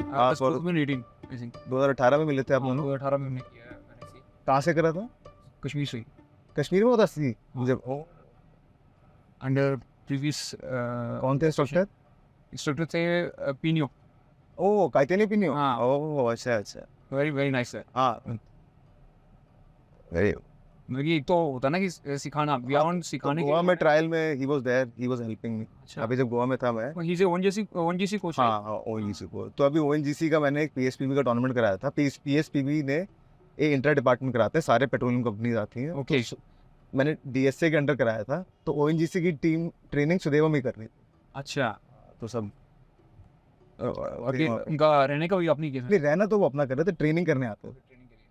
हाँ, 2018 I think 2018 में मिले थे आप दोनों। 2018 में हमने किया है मैंने सी कहाँ से करा था? कश्मीर से कश्मीर में होता सी मुझे। अंडर प्रीवियस कौन थे इंस्ट्रक्टर? इंस्ट्रक्टर थे पीनियो। ओ काइटेनी पिनियो। हाँ। ओ अच्छा अच्छा। वेरी वेरी नाइस है। हाँ वेरी। मतलब एक तो होता है ना कि सिखाना बियॉन्ड सिखाने के गोवा लिए में ट्रायल में he was there, he was helping me. अच्छा अभी जब गोवा में था मैं। ही इज ओएनजीसी कोच हाँ हाँ ओएनजीसी को, तो अभी ओएनजीसी का मैंने एक पीएसपीबी का टूर्नामेंट कराया था। पीएसपीबी ने एक इंटर डिपार्टमेंट कराते हैं, सारे पेट्रोलियम कंपनीज आती हैं। ओके तो मैंने डीएसए के अंडर कराया था, तो ओएनजीसी की टीम ट्रेनिंग सुदेवा में कर रही थी। अच्छा तो सब अभी उनका रहने का भी अपनी केस नहीं, रहना तो वो अपना कर रहे थे, ट्रेनिंग करने आते थे। ट्रेनिंग के लिए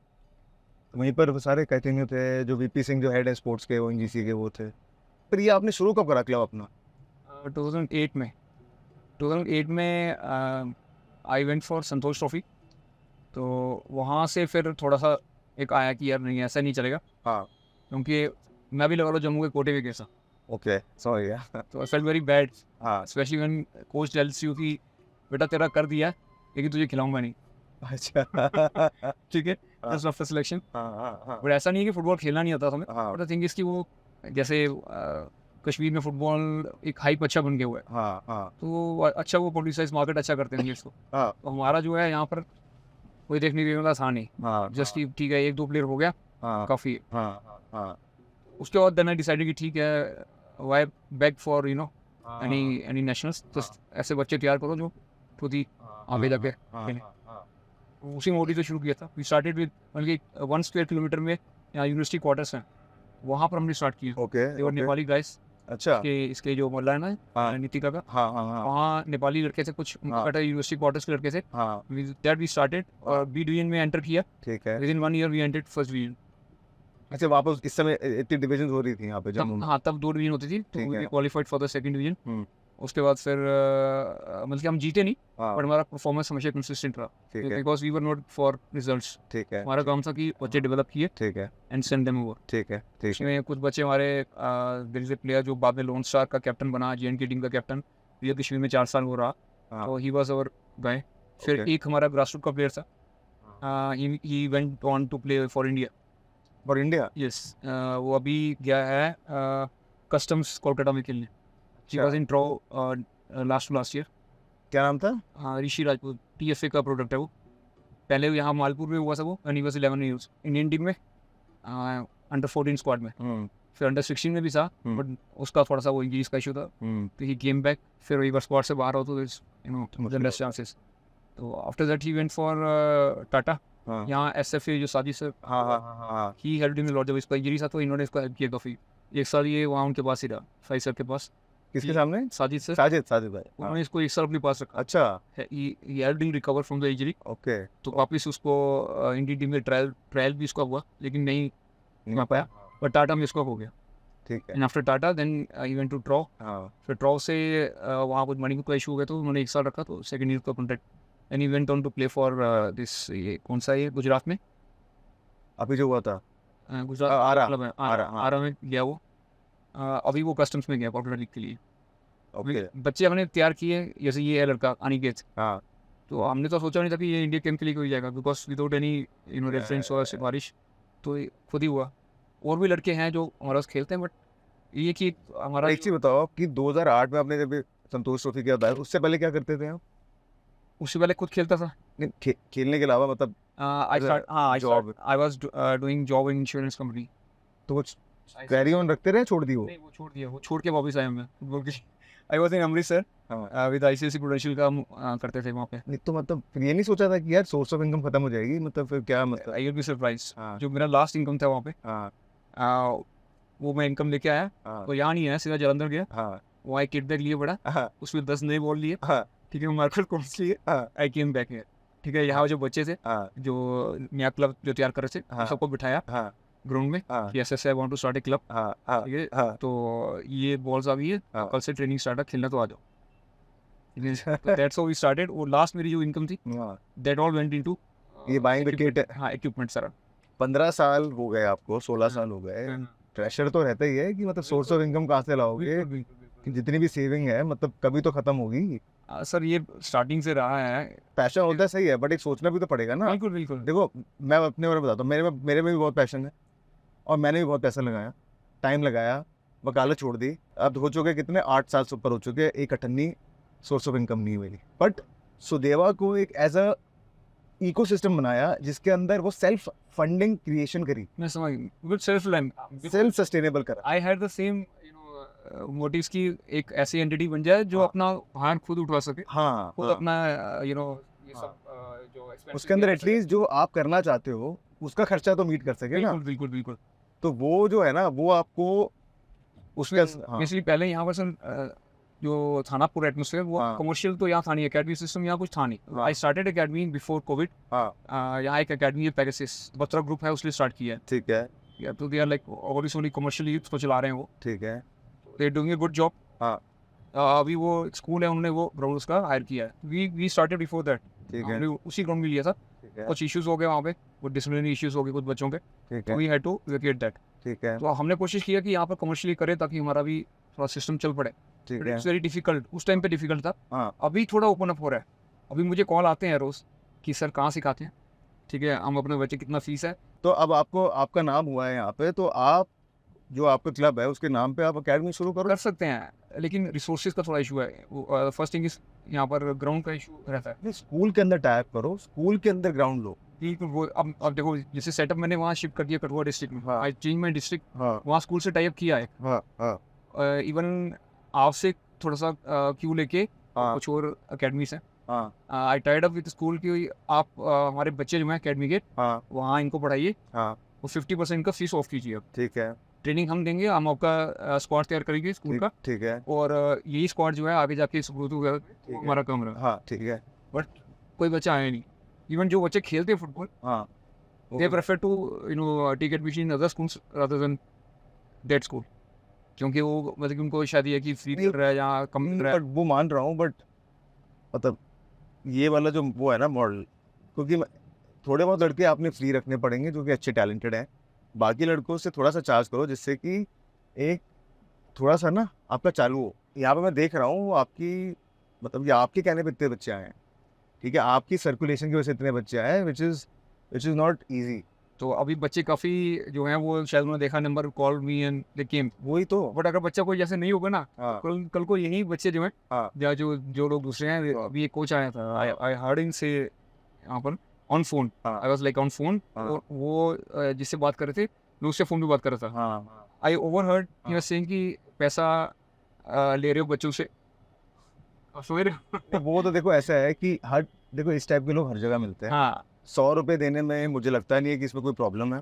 तो वहीं पर वो सारे कैटेनियो थे, जो वीपी सिंह जो हेड है स्पोर्ट्स के ओएनजीसी के वो थे। फिर ये आपने शुरू कब करा क्लब अपना? 2008 में 2008 में I went for Santosh trophy. तो वहाँ से फिर थोड़ा सा एक आया कि यार नहीं ऐसा नहीं चलेगा, हाँ क्योंकि मैं भी लगा लो जम्मू के कोटे में कैसा। ओके समझ गया। तो आई फेल्ट वेरी बैड, हाँ specially when coach tells you कि बेटा तेरा कर दिया है, लेकिन तुझे खिलाऊंगा नहीं। अच्छा। ठीक है, हाँ। Just after selection. हाँ हाँ हाँ बट ऐसा नहीं है कि फुटबॉल खेलना नहीं आता हमें, हाँ बट आई थिंक इसकी वो जैसे कश्मीर में फुटबॉल एक हाइप अच्छा बन गया हुआ है, हाँ हाँ तो अच्छा वो पब्लिसाइज मार्केट अच्छा करते हैं इसको। हाँ तो हमारा जो है यहाँ पर कोई देखने के वाला था नहीं, हाँ जस्ट ठीक है एक दो प्लेयर हो गया हाँ काफ़ी है। हाँ हाँ उसके बाद देन आई डिसाइडेड कि ठीक है वाई बैक फॉर हाँ एनी नेशनल्स, तो ऐसे बच्चे तैयार करो जो खुद ही आगे जाके खेलें। उसी मोडी से शुरू किया था। वी स्टार्टेड विद मतलब 1 स्क्वायर किलोमीटर में यहाँ यूनिवर्सिटी क्वार्टर्स हैं, वहाँ पर हमने स्टार्ट किया। ओके देवर नेपाली गाइस, अच्छा इसके जो मोहल्ला है ना हाँ नीतिका का, हाँ हाँ हाँ वहाँ नेपाली लड़के थे कुछ, हाँ। बेटा यूनिवर्सिटी क्वार्टर्स के लड़के थे। हाँ दैट वी स्टार्टेड और बी डिवीजन में एंटर किया। ठीक है। Within 1 year we entered first division. अच्छा वापस इस समय इतनी डिविजन हो रही थी यहाँ पे जम्मू तब में? हाँ तब 2 डिवीजन होती थी, तो ठीक वी है। Qualified for the second division. हम्म, उसके बाद फिर मतलब कि हम जीते नहीं, हाँ बट हमारा परफॉर्मेंस हमेशा कंसिस्टेंट रहा, ठीक है because we were not for results. ठीक है हमारा काम था कि बच्चे डेवलप किए ठीक है एंड सेंड देम ओवर। ठीक है ठीक है इसमें कुछ बच्चे हमारे देयर इज ए प्लेयर जो बाद में लोन स्टार का कैप्टन बना, जेएन की टीम का कैप्टन, ये कश्मीर में 4 साल हो रहा, हाँ तो ही वाज आवर गाय। फिर Okay. एक हमारा ग्रासरूट का प्लेयर था, he went on to play for India. For India. Yes, वो अभी गया है कस्टम्स कोलकाता में खेलने। He was in TRAU last year. क्या नाम था? हाँ, ऋषि राजपूत, टीएफए का प्रोडक्ट है वो। पहले यहाँ मालपुर में हुआ था वो, and he was 11 years Indian team में, अंडर 14 स्क्वाड में। फिर अंडर 16 में भी था, बट उसका थोड़ा सा वो इंजरीज का इशू था, तो ही केम बैक। फिर एक बार स्क्वाड से बाहर हो तो लेस चांसेस। तो after that he went for Tata. हाँ यहाँ एसएफए जो साजिद सर, हाँ हाँ हाँ हाँ ही हेल्प हिम लॉट। जब इसका इंजरी था तो इन्होंने इसको हेल्प किया काफ़ी। एक साल ये वहाँ उनके पास ही रहा, फाइव सर के पास। किसके सामने? साजिद सर, साजिद भाई। हाँ। उन्होंने इसको एक साल अपने पास रखा। अच्छा he help him recover from the injury. Okay. तो वापस उसको इंडियन टीम में ट्रायल भी इसका हुआ, लेकिन नहीं आ पाया, बट टाटा में इसका हो गया। ठीक है। And after Tata then he went to TRAU. हाँ फिर ट्रॉ से वहाँ कुछ मणिपुर का इशू हो गया, तो उन्होंने एक साल रखा, तो सेकंड ईयर का contract. And he went on to play for this, ये कौन सा ये गुजरात में, अभी जो हुआ था गुजरात आरा क्लब है, आरा, हाँ। आरा में गया वो। अभी वो कस्टम्स में गया पॉपुलर लीग के लिए। ओके बच्चे हमने तैयार किए, जैसे ये है लड़का अनिकेत। हाँ तो हमने तो सोचा नहीं था कि ये इंडिया कैंप के लिए कोई जाएगा, बिकॉज विदाउट एनी रेफरेंस और सिफारिश, तो ये खुद ही हुआ। और भी लड़के हैं जो हमारे साथ खेलते हैं, बट ये कि हमारा एक चीज बताओ कि 2008 में आपने जब ये संतोष ट्रॉफी किया था, उससे पहले क्या करते थे आप? उससे पहले खुद खेलता था। नहीं, खेलने के अलावा मतलब job. I was doing job in insurance company. तो कुछ कैरी ऑन रखते रहे, छोड़ दी वो? नहीं, वो छोड़ दिया, वो छोड़ के वापस आया मैं फुटबॉल की। आई वाज इन अमृतसर हाँ विद आईसीआईसी प्रूडेंशियल का करते थे वहाँ पे। नहीं तो मतलब फिर ये नहीं सोचा था कि यार सोर्स ऑफ इनकम खत्म हो जाएगी, मतलब फिर क्या मतलब? आई विल बी सरप्राइज, हाँ जो मेरा लास्ट इनकम था वहाँ पे, हाँ वो मैं इनकम लेके आया, हाँ तो यहाँ नहीं आया, सीधा जालंधर गया। हाँ वहाँ एक किट बैग लिए बड़ा, हाँ उसमें 10 नए बॉल लिए, हाँ ठीक है, मार्केट कोर्स लिए। हाँ आई केम बैक है, ठीक है। यहाँ जो बच्चे थे, हाँ जो नया क्लब जो तैयार कर रहे थे, हाँ। सबको बिठाया हाँ ग्राउंड में हाँ कि ऐसे I want to start a club, हाँ हाँ ठीक है। हाँ तो ये बॉल्स अभी है, हाँ। कल से ट्रेनिंग स्टार्ट है, खेलना तो आ जाओ। That's how we started. वो लास्ट मेरी जो इनकम थी, हाँ। दैट ऑल वेंट इनटू ये बाइंग द किट। हाँ, इक्विपमेंट सारा। 15 साल हो गए आपको, 16 साल हो गए, हाँ, प्रेशर तो रहता ही है कि मतलब सोर्स ऑफ इनकम कहाँ से लाओगे, बिल्कुल बिल्कुल बिल्कुल। कि जितनी भी सेविंग है मतलब कभी तो खत्म होगी। सर ये स्टार्टिंग से रहा है। पैशन होता है सही है, बट एक सोचना भी तो पड़ेगा ना। बिल्कुल बिल्कुल। देखो मैं अपने बारे में बताता हूँ, मेरे में भी बहुत पैशन है और मैंने भी बहुत पैसा लगाया, टाइम लगाया, वकालत छोड़ दी। अब हो चुके कितने 8 साल से ऊपर हो चुके, एक अठन्नी सोर्स ऑफ इनकम नहीं मेरी। बट सुदेवा को एक एज अ इकोसिस्टम बनाया जिसके अंदर वो सेल्फ फंडिंग क्रिएशन करी, मैं समझ बिल्कुल सेल्फ लाइन। सेल्फ सस्टेनेबल करा। I had the same motives की एक ऐसी एंटिटी बन जाए जो हाँ। अपना भार खुद उठा सके, हाँ, खुद हाँ। अपना ये हाँ। सब जो expenses उसके अंदर bear कर सके। एटलीस्ट जो आप करना चाहते हो उसका खर्चा तो मीट कर सके ना। बिल्कुल बिल्कुल बिल्कुल। तो वो जो है ना वो आपको उसके हाँ, बेसिकली पहले यहाँ पर सर जो था ना पूरा एटमोसफेयर वो हाँ। कमर्शियल तो यहाँ था नहीं, एकेडमी सिस्टम यहाँ कुछ था नहीं। हाँ। I started academy before Covid. हाँ, यहाँ एक एकेडमी है पेगासिस, बत्रा ग्रुप है, उसने स्टार्ट किया ठीक है, है। तो they are like already Sony commercial youth को चला रहे हैं वो, ठीक है। They doing a good job. हाँ, अभी वो स्कूल है, उन्होंने वो ग्राउंड उसका हायर किया है। वी स्टार्टेड बिफोर दैट, ठीक है, हमने उसी ग्राउंड में लिया था। ठीक है, कुछ इश्यूज हो गए वहाँ पे, कुछ डिसिप्लिनरी इश्यूज हो गए कुछ बच्चों के, ठीक तो है, we had to vacate that. ठीक है, तो हमने कोशिश किया कि यहाँ पर कमर्शियली करें ताकि हमारा भी थोड़ा सिस्टम चल पड़े। ठीक है। इट्स वेरी डिफिकल्ट, उस टाइम पे डिफिकल्ट था। हाँ, अभी थोड़ा ओपन अप हो रहा है। अभी मुझे कॉल आते हैं रोज़ कि सर कहाँ सिखाते हैं, ठीक है, हम अपने बच्चे कितना फीस है। तो अब आपको आपका नाम हुआ है यहाँ पे, तो आप जो आपका क्लब है उसके नाम पे आप अकेडमी शुरू करो। कर सकते हैं, लेकिन रिसोर्सेज का थोड़ा इशू है। फर्स्ट थिंग इज यहाँ पर ग्राउंड का इशू रहता है। नहीं, स्कूल के अंदर टाइप करो, स्कूल के अंदर ग्राउंड लो। बिल्कुल, वो अब देखो जैसे सेटअप मैंने वहाँ शिफ्ट कर दिया कठुआ डिस्ट्रिक्ट में। हाँ। आई चेंज माई डिस्ट्रिक्ट, हाँ, वहाँ स्कूल से टाइप किया है। हाँ, हाँ, इवन आपसे थोड़ा सा क्यू लेके हाँ, कुछ और अकेडमीज हैं। हाँ, आई टाइड अप विद स्कूल की आप हमारे बच्चे जो हैं अकेडमी के हाँ, वहाँ इनको पढ़ाइए, हाँ, वो 50% का फीस ऑफ कीजिए। अब ठीक है, ट्रेनिंग हम देंगे, हम आपका स्क्वाड तैयार करेंगे स्कूल ठीक का, ठीक है, और यही स्क्वाड जो है आगे जाके सुब्रत वगैरह है। हमारा काम रहा। हाँ, ठीक है, बट कोई बच्चा आया नहीं। इवन जो बच्चे खेलते हैं फुटबॉल, हाँ, they prefer to take admission in other schools rather than that school, क्योंकि वो मतलब कि उनको शायद ये कि फ्री मिल रहा है या कम मिल रहा है। बट वो मान रहा हूँ, बट मतलब ये वाला जो वो है ना मॉडल, क्योंकि थोड़े बहुत लड़के आपने फ्री रखने पड़ेंगे जो कि अच्छे टैलेंटेड हैं, बाकी लड़कों से थोड़ा सा चार्ज करो जिससे कि एक थोड़ा सा ना आपका चालू हो। यहाँ पे मैं देख रहा हूँ आपकी मतलब ये आपके कहने पे इतने बच्चे आए हैं, ठीक है, आपकी सर्कुलेशन की वजह से इतने बच्चे आए हैं, विच इज़ नॉट ईजी। तो अभी बच्चे काफ़ी जो हैं वो शायद उन्होंने देखा number, call me and they came. वही तो। बट अगर बच्चा कोई जैसे नहीं होगा ना, हाँ, कल को यही बच्चे जो हैं, हाँ, या जो लोग दूसरे हैं, हाँ। अभी एक कोच आया था, आई हर्ड हिम से यहाँ पर ऑन फोन, हाँ, I was like on phone, हाँ। और वो जिससे बात कर रहे थे मैं उससे फ़ोन पे बात कर रहा था। हाँ, हाँ, आई ओवरहर्ड ही हाँ। वाज सेइंग कि पैसा ले रहे हो बच्चों से, समझ रहे हो? तो वो तो देखो ऐसा है कि हर देखो इस टाइप के लोग हर जगह मिलते हैं। हाँ 100 रुपये देने में मुझे लगता नहीं है कि इसमें कोई प्रॉब्लम है,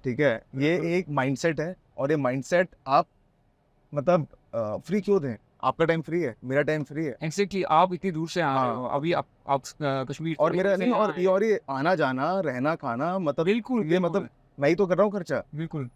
ठीक है। ये एक माइंडसेट है और ये माइंडसेट आप मतलब फ्री क्यों दें? आपका टाइम फ्री है, मेरा टाइम फ्री है, एग्जैक्टली। आप इतनी दूर से आ रहे हो, हाँ। अभी आप कश्मीर और मेरा से नहीं यहाँ आए। और ये आना जाना रहना खाना मतलब बिल्कुल ये मतलब मैं ही तो कर रहा हूँ खर्चा। बिल्कुल।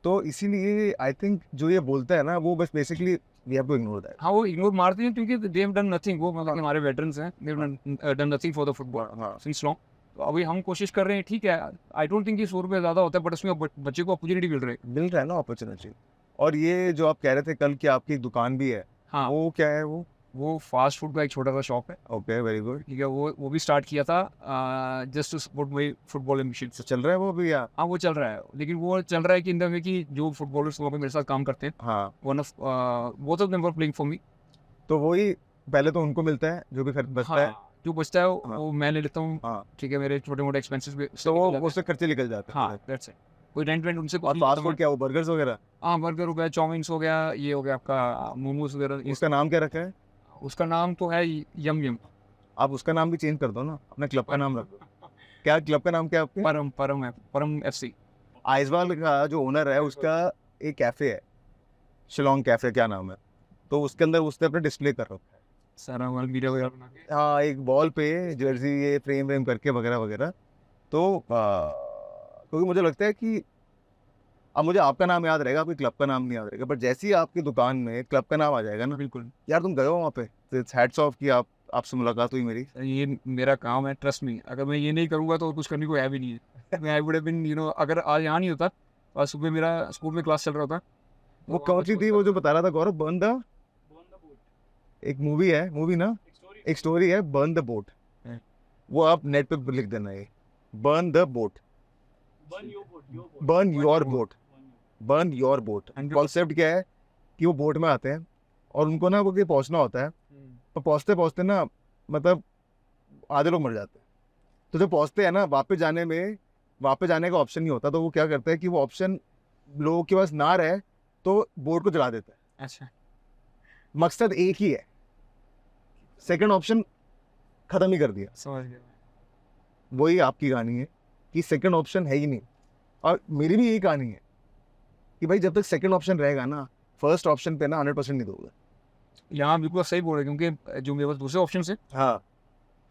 तो इसीलिए आई थिंक जो ये बोलता है ना वो बस basically we have to ignore that. हाँ वो इग्नोर मारते हैं क्योंकि दे हैव डन नथिंग। वो मतलब कि हमारे वेटरन्स हैं, they have done nothing for the football हाँ, सिंस लॉन्ग। तो अभी हम कोशिश कर रहे हैं, ठीक है, आई डोंट थिंक कि 100 रुपये ज़्यादा होता है, बट उसमें बच्चे को अपॉर्चुनिटी मिल रही है। मिल रहा है ना अपॉर्चुनिटी। और ये जो आप कह रहे थे कल की आपकी दुकान भी है, हाँ वो क्या है वो फास्ट फूड का एक छोटा सा शॉप है, ओके वेरी गुड। ठीक है। वो भी स्टार्ट किया था just to support my football ambitions. तो चल रहा है वो भी या? हाँ वो चल रहा है, लेकिन वो चल रहा है कि इन द वे कि जो फुटबॉलर्स वहाँ पे मेरे साथ काम करते हैं, हाँ, one of both of them were playing for me. तो वही पहले तो उनको मिलता है जो भी खर्च बचता है। जो बचता है हाँ। वो मैं ले लेता हूँ, हाँ, ठीक है, मेरे छोटे मोटे एक्सपेंसेस भी तो वो उससे खर्चे निकल जाते हैं। हाँ दैट्स इट। कोई रेंट वेंट उनसे और फास्ट फूड क्या वो बर्गर्स वगैरह? हाँ बर्गर हो गया, चाउमीन्स हो गया, ये हो गया आपका मोमोज वगैरह। उसका नाम क्या रखा है? उसका नाम तो है यम यम। आप उसका नाम भी चेंज कर दो ना, अपने क्लब का नाम रख दो। क्या क्लब का नाम क्या है आपके? परम FC। आइजवाल का जो ओनर है उसका एक कैफे है, शिलोंग कैफे क्या नाम है, तो उसके अंदर उसने अपने डिस्प्ले कर रखा है सारा वाल मीडिया वगैरह बना के। हाँ, एक वॉल पे जर्सी ये फ्रेम व्रेम करके वगैरह वगैरह। तो क्योंकि मुझे लगता है कि अब मुझे आपका नाम याद रहेगा, आपके क्लब का नाम नहीं याद रहेगा, बट जैसे ही आपकी दुकान में क्लब का नाम आ जाएगा ना, बिल्कुल यार तुम गए हो वहाँ पे, तो हैट्स ऑफ कि आपसे मुलाकात हुई मेरी। ये मेरा काम है, ट्रस्ट मी। अगर मैं ये नहीं करूँगा तो कुछ करने को है भी नहीं है। मैं आई वुड हैव बीन अगर आज यहाँ नहीं होता और सुबह मेरा स्कूल में क्लास चल रहा होता। वो कौन सी थी वो जो बता रहा था गौरव बंदा? एक मूवी है, मूवी ना, एक स्टोरी है, बर्न द बोट। वो आप नेट पे लिख देना, ये burn the boat, burn your boat, burn your boat. Concept क्या है कि वो बोट में आते हैं और उनको ना वो कहीं पहुंचना होता है, तो पहुंचते पहुंचते ना मतलब आधे लोग मर जाते हैं। तो जब पहुंचते हैं ना, वापस जाने का ऑप्शन नहीं होता, तो वो क्या करते हैं कि वो ऑप्शन लोगों के पास ना रहे तो बोट को जला देता है। अच्छा, मकसद एक ही है, सेकंड ऑप्शन खत्म ही कर दिया। समझ गया। वही आपकी कहानी है कि सेकंड ऑप्शन है ही नहीं, और मेरी भी यही कहानी है कि भाई जब तक सेकंड ऑप्शन रहेगा ना, फर्स्ट ऑप्शन पे ना 100% नहीं दोगे। यहाँ बिल्कुल सही बोल रहे हैं, क्योंकि जो मेरे पास दूसरे ऑप्शन है हाँ,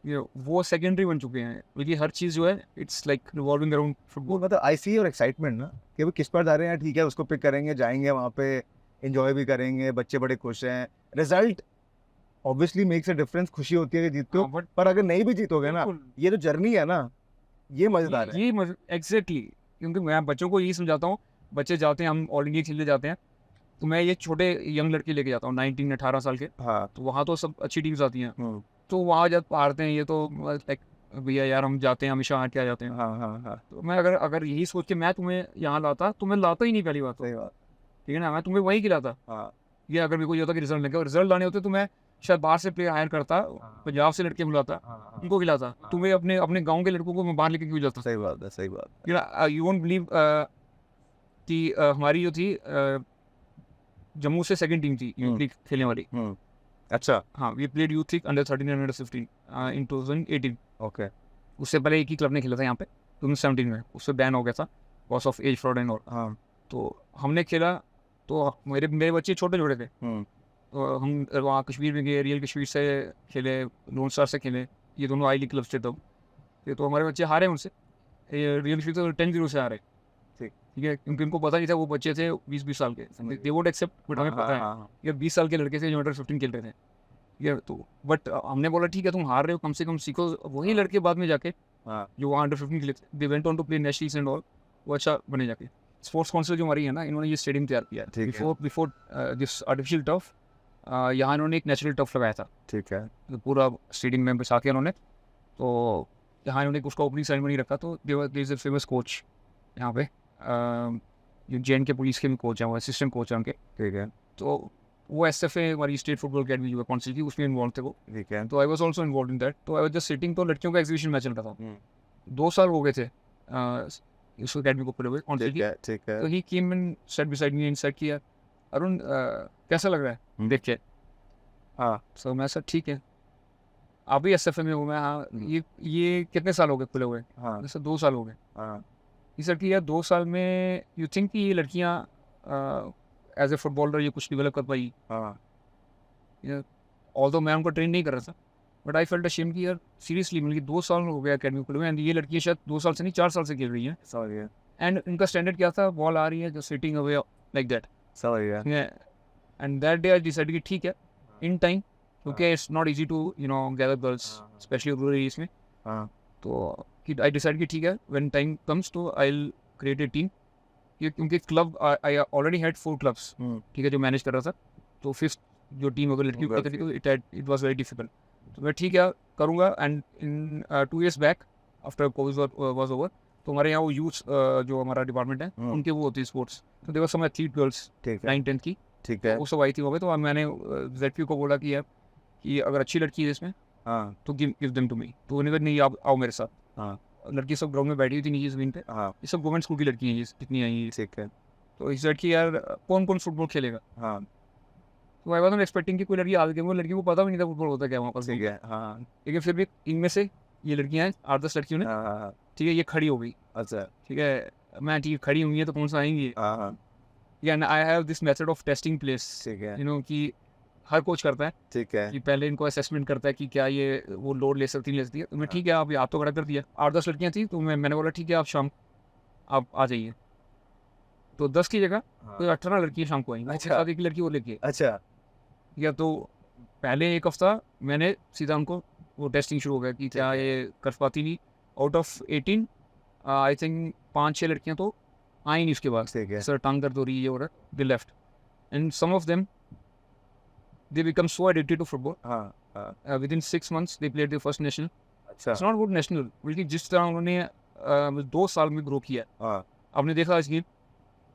ये वो सेकेंडरी बन चुके हैं, क्योंकि हर चीज़ जो है इट्स लाइक रिवॉल्विंग अराउंड वो फुटबॉल। मतलब आई सी और एक्साइटमेंट ना, कि वो किस पर जा रहे हैं, ठीक है उसको पिक करेंगे, जाएंगे वहाँ पे, एंजॉय भी करेंगे, बच्चे बड़े खुश हैं। Result obviously makes a difference, खुशी होती है कि जीतते हो, बट पर अगर नहीं भी जीतोगे ना, बिल्कुल ये जो जर्नी है ना, ये मजेदार है। ये एग्जैक्टली, क्योंकि मैं बच्चों को यही समझाता हूँ। बच्चे जाते हैं, हम ऑल इंडिया खेलने जाते हैं, तो मैं ये छोटे यंग लड़के लेके जाता हूँ 19-18 साल के। हाँ, तो वहाँ तो सब अच्छी टीम्स आती हैं, तो वहाँ जब हारते हैं ये तो लाइक भैया यार हम जाते हैं हमेशा हार के आ जाते हैं। हाँ, हाँ, हाँ, तो मैं अगर अगर यही सोच के मैं तुम्हें यहाँ लाता, तो मैं लाता ही नहीं पहली बात तो, सही बात। ठीक है ना, मैं तुम्हें वही खिलाता। हाँ, ये अगर मेरे को ये होता कि रिजल्ट लगे, और रिजल्ट लाने होते तो मैं शायद बाहर से प्लेयर हायर करता, पंजाब से लड़के बुलाता, हाँ, उनको खिलाता। हाँ। तुम्हें अपने अपने गांव के लड़कों को मैं बाहर लेके क्यों जाता? सही बात है, सही बात है। यू वोंट बिलीव कि हमारी जो थी जम्मू से सेकंड टीम थी यूथ लीग खेलने वाली। अच्छा, हाँ, we played youth league under 13 under 15 in 2018। Okay, उससे पहले एक ही क्लब ने खेला था यहाँ पे 2017 में, उससे बैन हो गया था cause of age fraud and all. हाँ, तो हमने खेला, तो मेरे मेरे बच्चे छोटे छोटे थे, तो हम वहाँ कश्मीर में गए, रियल कश्मीर से खेले, लोन स्टार से खेले, ये दोनों आई लीग क्लब्स थे तब। तो हमारे बच्चे हारे उनसे, रियल कश्मीर तो 10-0 से हारे। ठीक। ठीक है, क्योंकि उनको पता नहीं था, वो बच्चे थे 20-20 साल के, दे वोंट एक्सेप्ट, बट हमें पता है ये 20 साल के लड़के थे जो अंडर 15 खेल रहे थे। ठीक है, तो बट हमने बोला ठीक है तुम हार रहे हो, कम से कम सीखो। वही लड़के बाद में जाके जो वहाँ अंडर 15 खेले थे, they went on to play nationals and all, वो अच्छा बने जाके। स्पोर्ट्स काउंसिल जो हमारी है ना, इन्होंने ये स्टेडियम तैयार किया है ठीक है। Before this artificial turf. यहाँ इन्होंने एक नेचुरल टर्फ लगाया था, ठीक है। तो पूरा स्टेडियम में बसा के उन्होंने, तो यहाँ इन्होंने उसका ओपनिंग सेरेमनी रखा। तो there is a famous coach यहाँ पे, जो जे के पुलिस के भी कोच हैं, वो असिस्टेंट कोच हैं उनके। ठीक है। तो वो SFA हमारी स्टेट फुटबॉल अकेडमी जो है काउंसिल की, उसमें इन्वॉल्व थे वो। ठीक है। तो I was also involve in that. तो आई वॉज जस्ट सिटिंग, तो लड़कियों का एग्जीबिशन मैच चल रहा था। 2 साल हो गए थे उस अकेडमी को खुले हुए काउंसिल ठीक की। है। ठीक है। तो he came and sat beside me and said किया, अरुण कैसा लग रहा है देख के? हाँ, सो मैं सर ठीक है, आप भी SFA में हो? मैं हाँ। ये कितने साल हो गए खुले हुए? हाँ, जैसे 2 साल हो गए। हाँ, ये सर कि यार 2 साल में यू थिंक कि ये लड़कियाँ एज ए फुटबॉलर ये कुछ डेवलप कर पाई? हाँ, ऑल्दो मैं उनको ट्रेन नहीं कर रहा था, बट आई फेल्ट अशेम्ड कि यार सीरियसली, मतलब 2 साल हो गया अकेडमी खुले हुए, एंड ये लड़कियाँ शायद 2 साल से नहीं 4 साल से खेल रही हैं, समझ गया, एंड इनका स्टैंडर्ड क्या था, बॉल आ रही है जो सिटिंग अवे लाइक दैट। समझ गया। And that day I decided कि ठीक है इन टाइम, क्योंकि it's not easy to gather girls specially rural areas में। हाँ, तो आई डिसाइड कि ठीक है व्हेन टाइम कम्स तो I will create a team, क्योंकि club I already had 4 clubs, ठीक है, जो मैनेज कर रहा था। तो फिफ्थ जो टीम अगर लड़की को तो इट वाज वेरी डिफिकल्ट। तो मैं ठीक है करूँगा। And in 2 years back after Covid was over, तो हमारे यहाँ वो यूथ जो हमारा डिपार्टमेंट है उनके वो होती है स्पोर्ट्स, तो देवर सम एथलीट गर्ल्स ठीक है। 9-10 की, ठीक है। वो सब आई थी वहाँ पे। तो मैंने ZP को बोला कि यार कि अगर अच्छी लड़की है इसमें हाँ, तो गिव देम टू मी। तो उन्होंने कहा नहीं आप आओ मेरे साथ। हाँ, लड़की सब ग्राउंड में बैठी हुई थी नीचे ज़मीन पे, हाँ, ये सब गवर्नमेंट स्कूल की लड़की हैं ये जितनी आई हैं। ठीक है। तो इस लड़की यार कौन कौन फुटबॉल खेलेगा? हाँ, तो आई वाज नॉट एक्सपेक्टिंग कि कोई लड़की आगे गेम, वो लड़की को पता भी नहीं था फुटबॉल होता क्या वहाँ पर। ठीक है। हाँ, लेकिन फिर भी इनमें से ये लड़कियाँ हैं 8-10 लड़कियों ने, हाँ, हाँ, ठीक है, ये खड़ी हो गई। अच्छा, ठीक है, मैं ठीक खड़ी हुई है तो कौन सा आएंगी? हाँ, हाँ, and I have this method of testing place, ठीक है। कि हर कोच करता है ठीक है। कि पहले इनको असेसमेंट करता है कि क्या ये वो लोड ले सकती नहीं ले सकती है। तो मैं ठीक है, आप आप तो खड़ा कर दिया। 8-10 लड़कियाँ थी, तो मैंने बोला ठीक है आप शाम आप आ जाइए। तो 10 की जगह कोई 18 लड़कियाँ शाम को आई। अच्छा। साथ एक लड़की वो लेके अच्छा, या तो पहले 1 हफ्ता मैंने सीधा उनको वो टेस्टिंग शुरू हो गया कि क्या ये कर पाती नहीं। आउट ऑफ 18 आई थिंक 5-6 लड़कियाँ तो आई नहीं उसके बाद। ठीक है। सर टांग दर्द हो रही है और they left, and some of them they become so addicted to football. हाँ Within 6 months they played their first national. अच्छा It's not about national, बल्कि जिस तरह उन्होंने 2 साल में ग्रो किया, हाँ आपने देखा आज गेम,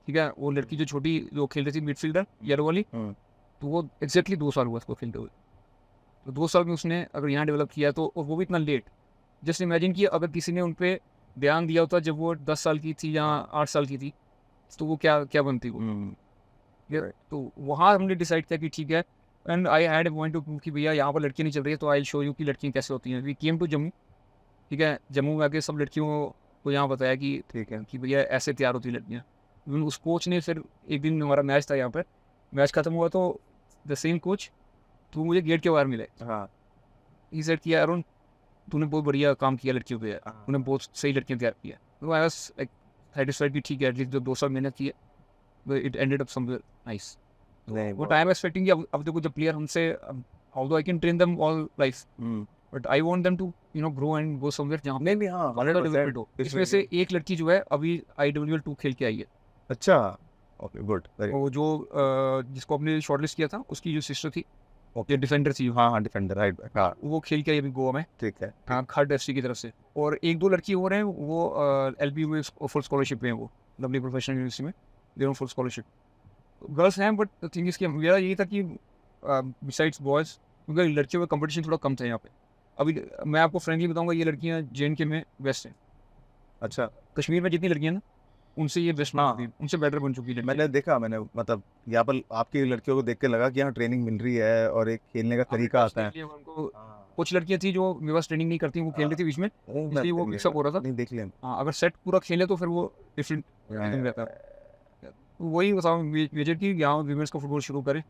ठीक है, वो लड़की जो छोटी जो खेल रही थी मिडफील्डर येलो वाली, तो वो एग्जैक्टली 2 साल हुआ उसको खेलते हुए। तो 2 साल में उसने अगर यहाँ डेवलप किया तो, और वो भी इतना लेट। जस्ट इमेजिन कि अगर किसी ने उन पे ध्यान दिया होता जब वो 10 साल की थी या 8 साल की थी, तो वो क्या क्या बनती वो। तो वहाँ हमने डिसाइड किया कि ठीक है, and I had point two prove कि भैया यहाँ पर लड़कियाँ नहीं चल रही है, तो आई शो यू कि लड़कियाँ कैसे होती हैं। वी केम टू जम्मू, ठीक है, जम्मू में आके सब लड़कियों को यहाँ बताया कि ठीक है कि भैया ऐसे तैयार होती है लड़कियाँ। इवन उस कोच ने फिर एक दिन हमारा मैच था यहाँ पर, मैच खत्म हुआ तो द सेम कोच तो मुझे गेट के बाहर मिले। हाँ ही सेड कि अरुण तूने बहुत बढ़िया काम किया लड़कियों पे यार, हाँ। तूने बहुत सही लड़कियाँ तैयार किया। तो आई वाज लाइक सैटिस्फाइड कि ठीक है, एटलीस्ट जो 2 साल मेहनत की है it ended up somewhere nice. नहीं व्हाट आई एम एक्सपेक्टिंग कि अब देखो जब प्लेयर हमसे, how I can train them all life, but I want them to you know grow and go somewhere जहाँ नहीं नहीं हाँ पे डेवलपमेंट हो। इसमें से एक लड़की जो है अभी IWL 2 खेल के आई है, अच्छा ओके गुड वेरी वो जो जिसको अपने शॉर्टलिस्ट किया था उसकी जो सिस्टर थी, जो डिफेंडर थी, हाँ हाँ डिफेंडर राइट हाँ वो खेल के आई अभी गोवा में, ठीक है हाँ, खड FC की तरफ से। और 1-2 लड़की और हैं वो LB में फुल स्कॉलरशिप पे हैं, वो लवली प्रोफेशनल यूनिवर्सिटी में दे फुल स्कॉलरशिप। गर्ल्स हैं, बट द थिंग इज कि मेरा यही था कि बिसाइड्स बॉयज़, क्योंकि लड़कियों में कंपटीशन थोड़ा कम था यहाँ पे। अभी मैं आपको फ्रेंकली बताऊंगा, ये लड़कियाँ JNK में बेस्ट हैं। अच्छा कश्मीर में जितनी लड़कियाँ ना, उनसे ये बेस्ट हाँ। ना, उनसे बेटर बन चुकी है। मैंने देखा मैंने मतलब यहाँ पर आपकी लड़कियों को देख के लगा कि यहाँ ट्रेनिंग मिल रही है और एक खेलने का तरीका आता है उनको कुछ लड़कियाँ थी जो मेरे पास ट्रेनिंग नहीं करती, वो खेल रही थी बीच में, इसलिए वो मिक्सअप हो रहा था। नहीं देख लिया हाँ, अगर सेट पूरा खेले तो फिर वो डिफरेंट रहता है। वही बताओ मेजर की यहाँ विमेंस का फुटबॉल शुरू करें,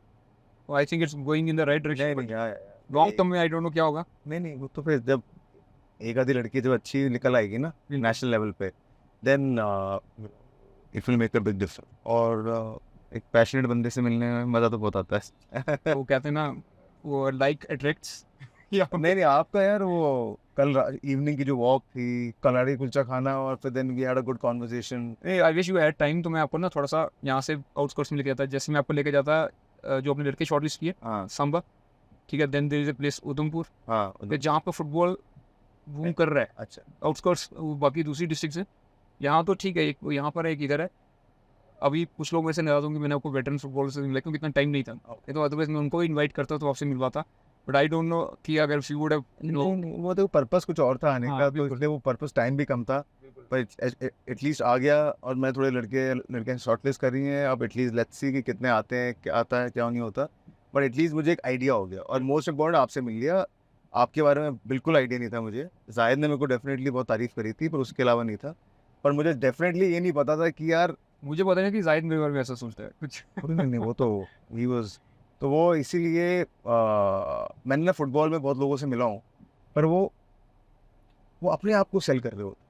I think it's going in the right direction. नहीं लॉन्ग टर्म में आई डोंट नो क्या होगा। नहीं वो तो फिर जब एक आधी लड़की जब अच्छी निकल आएगी ना नेशनल लेवल पे then it will make a big difference. और एक पैशनेट बंदे से मिलने में मज़ा तो बहुत आता है। वो कहते हैं ना, वो लाइक अट्रैक्ट्स। नहीं आपका यार वो कल इवनिंग की जो वॉक थी, कलाड़ी कुलचा खाना और फिर then we had a good conversation. I wish you had time, तो मैं आपको ना थोड़ा सा यहाँ से आउटस्कर्ट्स में लेके जाता, जैसे मैं आपको लेके जाता जो अपने लड़के शॉर्टलिस्ट किए हाँ सांबा, ठीक है, then there is a place Udhampur, हाँ जहाँ पे फुटबॉल बूम कर रहा है। अच्छा आउटस्कर्ट्स बाकी दूसरी डिस्ट्रिक्ट से, यहाँ तो ठीक है, एक यहाँ पर है एक इधर है। अभी कुछ लोग मेरे से नाराज होंगे, मैंने आपको वेटरन फुटबॉल से मिला क्योंकि इतना टाइम नहीं था, तो अदरवाइज मैं उनको इनवाइट करता तो आपसे मिलवाता, बट आई डोंट नो कि अगर शी वुड हैव वो तो पर्पस कुछ और था आने हाँ, का, तो इसलिए वो पर्पस टाइम भी कम था, पर एटलीस्ट आ गया। और मैं थोड़े लड़के शॉर्टलिस्ट कर रही हैं, अब एटलीस्ट लेट्स सी कि कितने आते हैं, क्या आता है क्या नहीं होता, बट एटलीस्ट मुझे एक आइडिया हो गया। और मोस्ट इम्पोर्टेंट आपसे मिल गया, आपके बारे में बिल्कुल आइडिया नहीं था मुझे। जाहिद ने मेरे को डेफिनेटली बहुत तारीफ़ करी थी, पर उसके अलावा नहीं था। पर मुझे डेफिनेटली ये नहीं पता था कि यार मुझे पता नहीं कि जाहिद मेरे बारे में ऐसा सोचता है कुछ। नहीं वो तो ही वाज, तो वो इसीलिए मैंने ना फुटबॉल में बहुत लोगों से मिला हूँ, पर वो अपने आप को सेल कर रहे होते,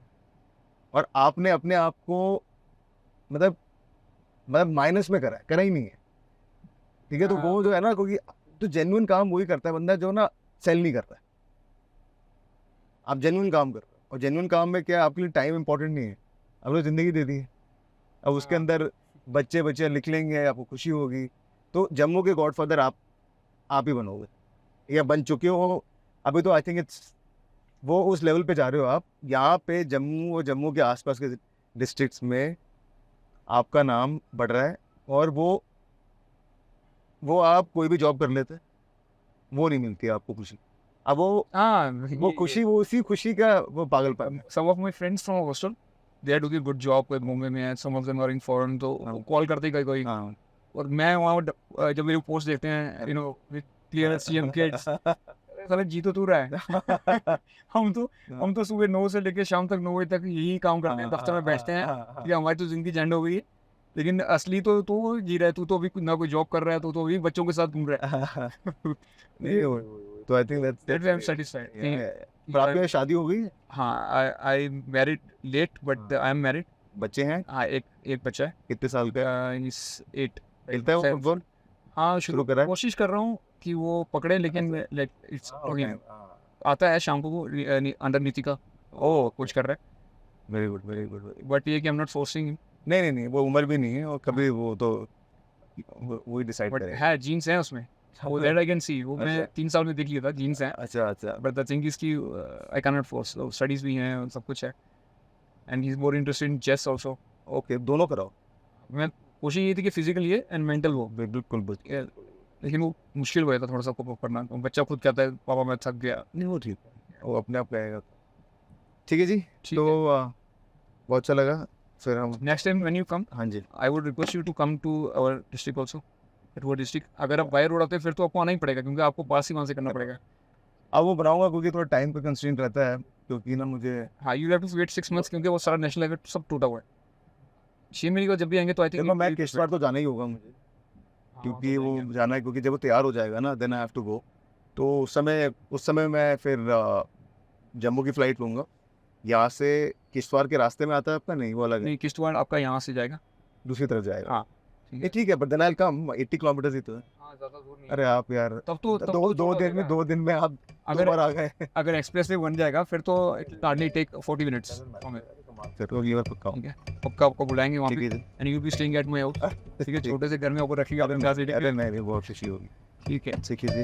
और आपने अपने आप को मतलब माइनस में करा ही नहीं है, ठीक है। तो वो जो है ना, क्योंकि तो जेन्युइन काम वही करता है बंदा जो ना सेल नहीं करता है। आप जेन्युइन काम कर रहे हो, और जेन्युइन काम में क्या है, आपके लिए टाइम इंपॉर्टेंट नहीं है, आपने ज़िंदगी दे दी है। अब उसके अंदर बच्चे लिख लेंगे, आपको खुशी होगी, तो जम्मू के गॉडफादर आप ही बनोगे या बन चुके हो अभी। तो आई थिंक इट्स वो उस लेवल पे जा रहे हो आप। यहाँ पे जम्मू और जम्मू के आसपास के डिस्ट्रिक्ट्स में आपका नाम बढ़ रहा है, और वो आप कोई भी जॉब कर लेते, वो नहीं मिलती आपको खुशी। अब वो खुशी, वो उसी खुशी का वो पागलपन। Some of my friends from hostel they are doing good job with Mumbai में, some of them are in foreign, तो कॉल करते ही कोई, और मैं वहाँ जब मेरी पोस्ट देखते हैं, you know with clear CM kids, साले जी तो तू रहा है। हम तो सुबह 9 से लेकर शाम तक 9 बजे तक यही काम करते हैं, दफ्तर में बैठते हैं, कि हमारी तो जिंदगी झंड हो गई है, लेकिन असली तो तू जी रहा है, तू तो अभी ना कोई जॉब कर रहा है, तो अभी बच्चों के साथ घूम रहा है। तो I think that's I am satisfied. पर आपकी शादी हो गई है? हाँ, I married late, but I am married. बच्चे हैं? हाँ, एक बच्चा है। कितने साल का? 8। खेलता है वो फुटबॉल? हाँ, शुरू करा है? कोशिश कर रहा हूँ कि वो पकड़े, लेकिन इट्स आता है शाम को अंडर नीति का, ओ कोच कर रहा है। Very good very good. But ये कि आई एम नॉट फोर्सिंग। नहीं वो उम्र भी नहीं है, और कभी वो तो वही डिसाइड बट करेगा। है जीन्स हैं उसमें, वो दैट आई कैन सी, वो मैं अच्छा। 3 साल में देख लिया था, जीन्स हैं, अच्छा अच्छा बट द थिंग इज़ कि I can not force, studies भी हैं और सब कुछ है, and he is more interested in chess also. Okay दोनों कराओ मैं कोशिश ये थी कि फिजिकल ये एंड मेंटल वो, बिल्कुल बिल्कुल लेकिन वो मुश्किल हो जाता थोड़ा सा कोप करना, तो बच्चा खुद कहता है पापा मैं थक गया। नहीं वो ठीक है वो अपने आप कहेगा ठीक है जी ठीक तो है, बहुत अच्छा लगा फिर हम next time when you come हाँ जी I would request you to come to our district also, Kathua district. अगर आप बाय रोड आते हैं फिर तो आपको आना ही पड़ेगा, क्योंकि आपको पास ही वहाँ से करना पड़ेगा। अब वो बनाऊंगा क्योंकि थोड़ा टाइम का कंस्ट्रेंट रहता है क्योंकि ना मुझे हाँ, you have to wait 6 months, क्योंकि वो सारा नेशनल हाईवे सब टूटा हुआ है। 6 महीने का जब भी आएंगे तो आई थिंक देखो मैं किश्तवाड़ तो जाना ही होगा मुझे क्योंकि वो जाना है क्योंकि जब वो तैयार हो जाएगा ना then I have to go तो उस समय मैं फिर जम्मू की फ़्लाइट लूँगा यहाँ से किश्तवाड़ के रास्ते में आता है आपका नहीं वो अलग है नहीं, किश्तवाड़ आपका यहाँ से जाएगा। दूसरी तरफ जाएगा हाँ, ठीक है। ये ठीक है but then I will come 80 kilometer ही तो है हाँ, ज़्यादा दूर नहीं है। अरे आप यार तब तो दो दिन में आप अगर बार आ गए अगर एक्सप्रेस वे बन जाएगा फिर तो इट हार्डली टेक 40 मिनट्स। फिर तो ये बार पक्का हूँ ठीक है, पक्का आपको बुलाएंगे वहाँ ठीक पे, है जी and you be staying at my house. ठीक है, छोटे से घर में आपको रखेंगे, आपके साथ अरे नहीं बहुत खुशी होगी ठीक है। ठीक है जी